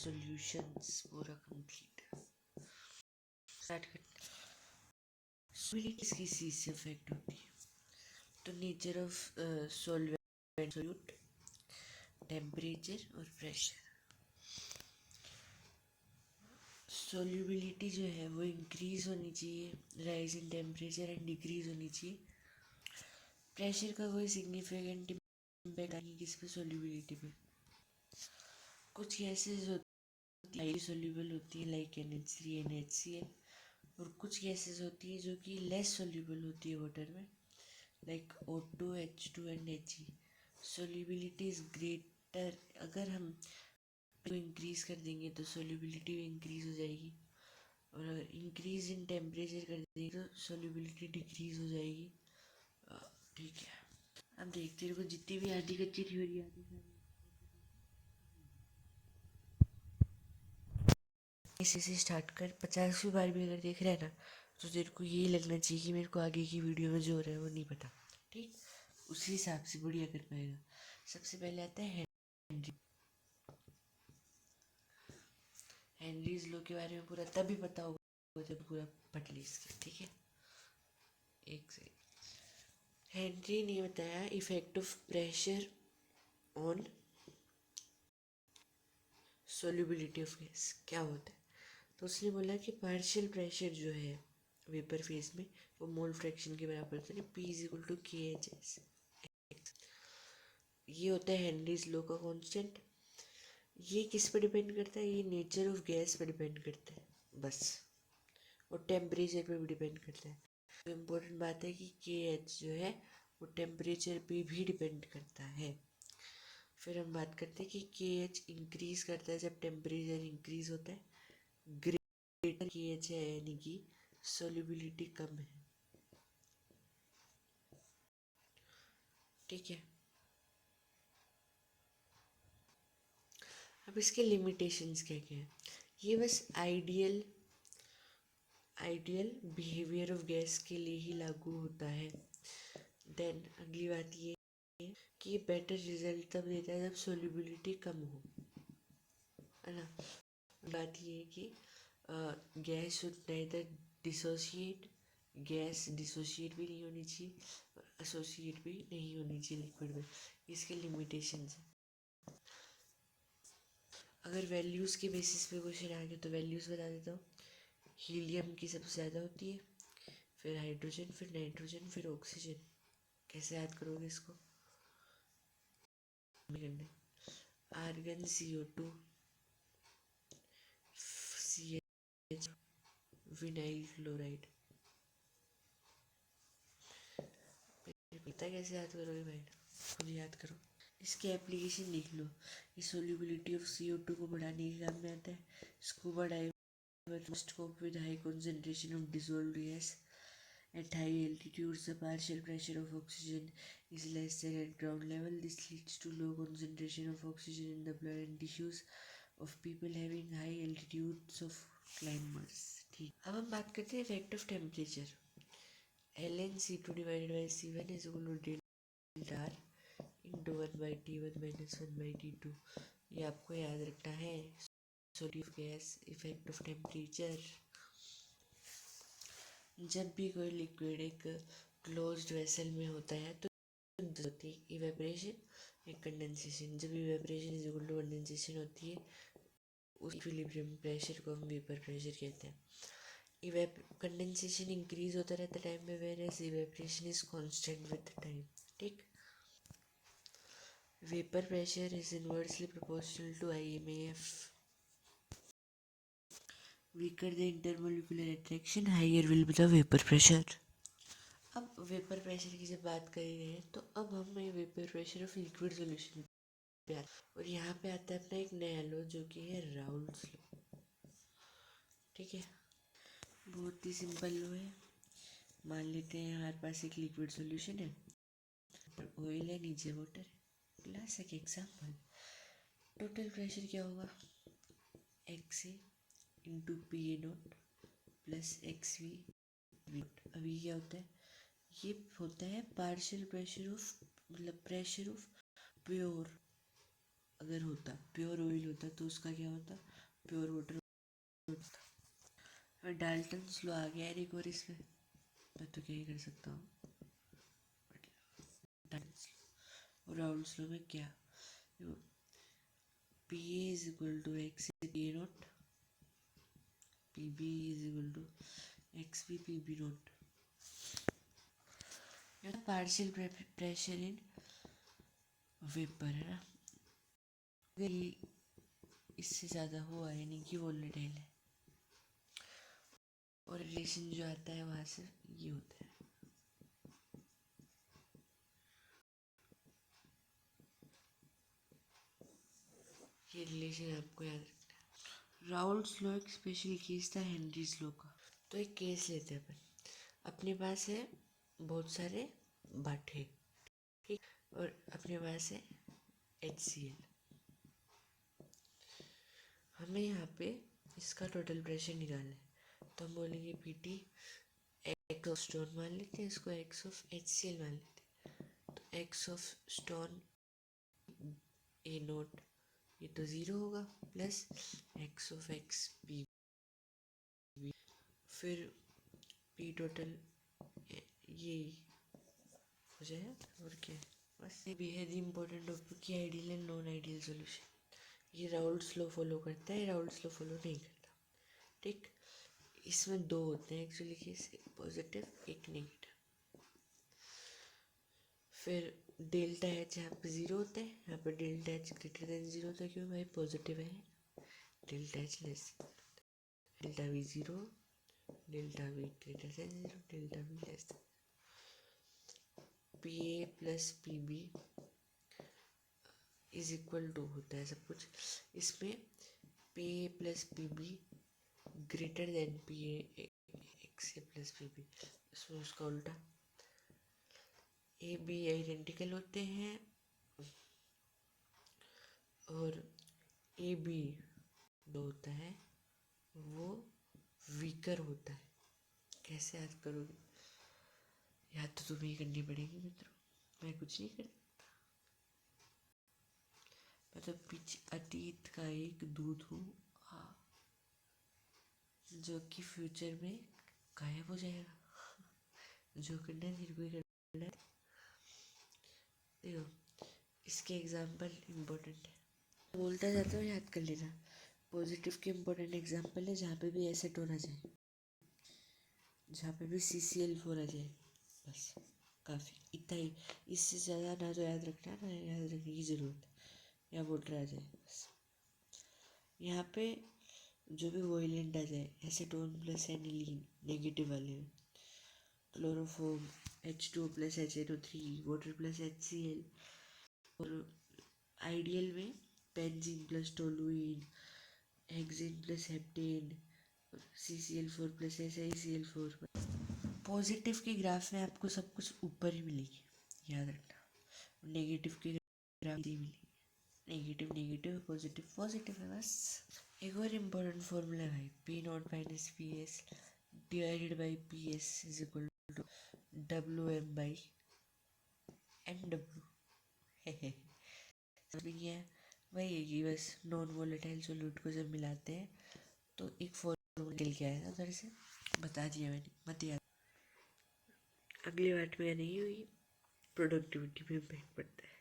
Solutions पूरा complete start करते हैं। सॉल्यूबिलिटी किसकी चीज से इफेक्ट होती है? तो nature of solvent, solute, temperature और प्रेशर। सॉल्युबिलिटी जो है वो इंक्रीज होनी चाहिए, rise in temperature and decrease होनी चाहिए। प्रेशर का कोई सिग्निफिकेंट इम्पैक्ट नहीं किस पे, सॉल्युबिलिटी पे। कुछ गैसेज होती है सोल्यूबल होती है लाइक NH3 NHCl, और कुछ गैसेज होती है जो कि लेस सोल्यूबल होती है वाटर में like O2 H2 and He। Solubility is greater, अगर हम को इंक्रीज कर देंगे तो सोल्युबिलिटी भी इंक्रीज हो जाएगी, और अगर इंक्रीज इन टेम्परेचर कर देंगे तो सोल्युबिलिटी डिक्रीज हो जाएगी। ठीक है, अब देखते रहो जितनी भी आधी कच्ची थ्योरी आती है इसी से स्टार्ट कर 50वीं बार भी अगर देख रहा है ना तो तेरे को यही लगना चाहिए कि मेरे को आगे की वीडियो में जो हो रहा है वो नहीं पता। ठीक, उसी हिसाब से बढ़िया कर पाएगा। सबसे पहले आता है हेनरी। हेनरीज लॉ के बारे में पूरा तभी पता होगा जब पूरा पढ़ ली इसके। ठीक है, एक से हेनरी ने बताया effect of pressure on solubility of gas क्या होता है। तो उसने बोला कि पार्शियल प्रेशर जो है वेपर फेज में वो मोल फ्रैक्शन के बराबर होता है, P is equal to KHS। ये होता है हेनरीज लॉ का कांस्टेंट। ये किस पर डिपेंड करता है? ये नेचर ऑफ गैस पर डिपेंड करता है बस, और टेम्परेचर पर भी डिपेंड करता है। तो इम्पोर्टेंट बात है कि KH जो है वो टेम्परेचर पे भी डिपेंड करता है। फिर हम बात करते हैं कि KH इंक्रीज करता है जब टेम्परेचर इंक्रीज होता है, ग्रेटर KH है यानी कि सोल्युबिलिटी कम है। ठीक है, अब इसके लिमिटेशंस क्या क्या है? ये बस आइडियल बिहेवियर ऑफ गैस के लिए ही लागू होता है। देन अगली बात ये है कि बेटर रिजल्ट तब देता है जब सोल्युबिलिटी कम हो, है ना। बात ये है कि gas should neither dissociate, gas dissociate भी नहीं होनी चाहिए और एसोसिएट भी नहीं होनी चाहिए लिक्विड में। इसके लिमिटेशंस हैं। अगर वैल्यूज़ के बेसिस पे क्वेश्चन आ गया तो वैल्यूज़ बता देता हूँ। हीलियम की सबसे ज़्यादा होती है, फिर हाइड्रोजन, फिर नाइट्रोजन, फिर ऑक्सीजन। कैसे याद करोगे इसको? Argon CO2, CH, vinyl chloride. पता कैसे याद करोगे भाई? खुद याद करो। इसकी एप्लीकेशन लिख लो। ये सोल्यूबिलिटी ऑफ CO2 को बढ़ाने के काम में आता है। Scuba diver must cope with high concentration of dissolved gas at high altitudes. The partial pressure of oxygen is less than at ground level. This leads to low concentration of oxygen in the blood and tissues of people having high altitudes of climbers. ठीक, अब हम बात करते हैं effect of temperature. ln C2 divided by C1 is equal to delta R into 1/T1 minus 1/T2। ये आपको याद रखना है। Solute gas effect of temperature. जब भी कोई लिक्विड एक क्लोज्ड वेसल में होता है तो होती है इवेपरेशन या कंडेंसेशन। जब evaporation is equal to condensation होती है उस इक्विलिब्रियम प्रेशर को हम वेपर प्रेशर कहते हैं। कंडेंसेशन इंक्रीज होता रहता है टाइम में, whereas evaporation is constant with time. ठीक, vapour pressure is inversely proportional to IMAF। weaker the intermolecular attraction, higher will be the vapor pressure। अब वेपर प्रेशर की जब बात कर रहे हैं तो अब हम vapour pressure of liquid solution पे और यहाँ पे आता है अपना एक नया लॉ जो कि है राउल्स लॉ। ठीक है, बहुत ही सिंपल लॉ है। मान लेते हैं हमारे पास एक लिक्विड सॉल्यूशन है, ऑयल है, नीचे वाटर है। क्लासिक एग्जाम्पल, टोटल प्रेशर क्या होगा? XA into PA0 plus XV। अभी क्या होता है? ये होता है पार्शियल प्रेशर ऑफ, मतलब प्रेशर ऑफ प्योर। अगर होता प्योर ऑयल होता तो उसका क्या होता? प्योर वाटर था। डाल्टन लो आ गया एक और इसमें, मैं तो क्या ही कर सकता हूँ। और राउल्स लो में क्या, P A is equal to X P A naught, P B is equal to X B P B naught. Partial pressure in vapour है ना, ये इससे ज़्यादा हुआ यानी कि वोलेटाइल है, और रिलेशन जो आता है वहाँ से ये होता है। ये रिलेशन आपको याद रखना है। राउल्स लॉ एक स्पेशल केस था हेनरीज लॉ का। तो एक केस लेते हैं अपन, अपने पास है बहुत सारे बाटे, ठीक, और अपने पास है HCl। हमें यहाँ पे इसका टोटल प्रेशर निकालना है, तो हम बोलेंगे PT एक्स ऑफ स्टोन मान लेते हैं, इसको एक्स ऑफ HCl मान लेते हैं। तो x of stone A note ये तो ज़ीरो होगा, plus x of x P, फिर पी टोटल ये हो जाएगा। और क्या है, बस ये बेहद ही इंपॉर्टेंट टॉपिक की ideal and non ideal solution. ये राउल्स लॉ फॉलो करता है, राउल्स लॉ फॉलो नहीं करता, ठीक। इसमें दो होते हैं एक्चुअली केस, एक पॉजिटिव एक नेगेटिव। फिर डेल्टा एच यहाँ पे ज़ीरो होता है, यहाँ पे delta H greater than zero होता है, क्यों भाई पॉजिटिव है। Delta H less, delta V zero, delta V greater than zero, delta V less. P A plus P B is equal to होता है सब कुछ, इसमें P A plus P B greater than P A X A plus P B, इसमें उसका उल्टा। A be identical होते हैं और ए बी जो होता है वो वीकर होता है। कैसे याद करोगे, याद तो तुम्हें ही करनी पड़ेगी मित्रों, मैं कुछ नहीं कर सकता। मैं तो पीछे अतीत का एक दूत हूँ जो कि फ्यूचर में गायब हो जाएगा। जो करना है तेरे को ही करना है। देखो इसके एग्जाम्पल इम्पोर्टेंट है, बोलता जाता हूँ याद कर लेना। पॉजिटिव के इम्पोर्टेंट एग्जाम्पल है जहाँ पे भी एसेटोन आ जाए, जहाँ पे भी CCl4 आ जाए, बस काफ़ी इतना ही। इससे ज़्यादा ना तो याद रखना, ना याद रखने की ज़रूरत है, या वोटर आ जाए बस। यहाँ पे जो भी वोइलेंट आ जाए, एसेटोन प्लस एनिलीन नेगेटिव वाले में, chloroform H2 plus HNO3, water plus HCl, और आइडियल में benzene plus toluene, hexane plus heptane, CCl4 plus SiCl4। Positive के ग्राफ में आपको सब कुछ ऊपर ही मिलेगी, याद रखना। नेगेटिव के ग्राफ ही मिलेगी, नेगेटिव नेगेटिव, पॉजिटिव पॉजिटिव है बस। एक और इम्पोर्टेंट फॉर्मूला है, P naught minus P S divided by P S is equal to WM by MW। समझ गया, वही है कि बस नॉन वोलेटाइल सोल्यूट को जब मिलाते हैं तो एक फॉर्मूला निकल के आया था, उधर से बता दिया मैंने, मत याद। अगली बात में नहीं हुई, प्रोडक्टिविटी में इम्पैक्ट पड़ता है।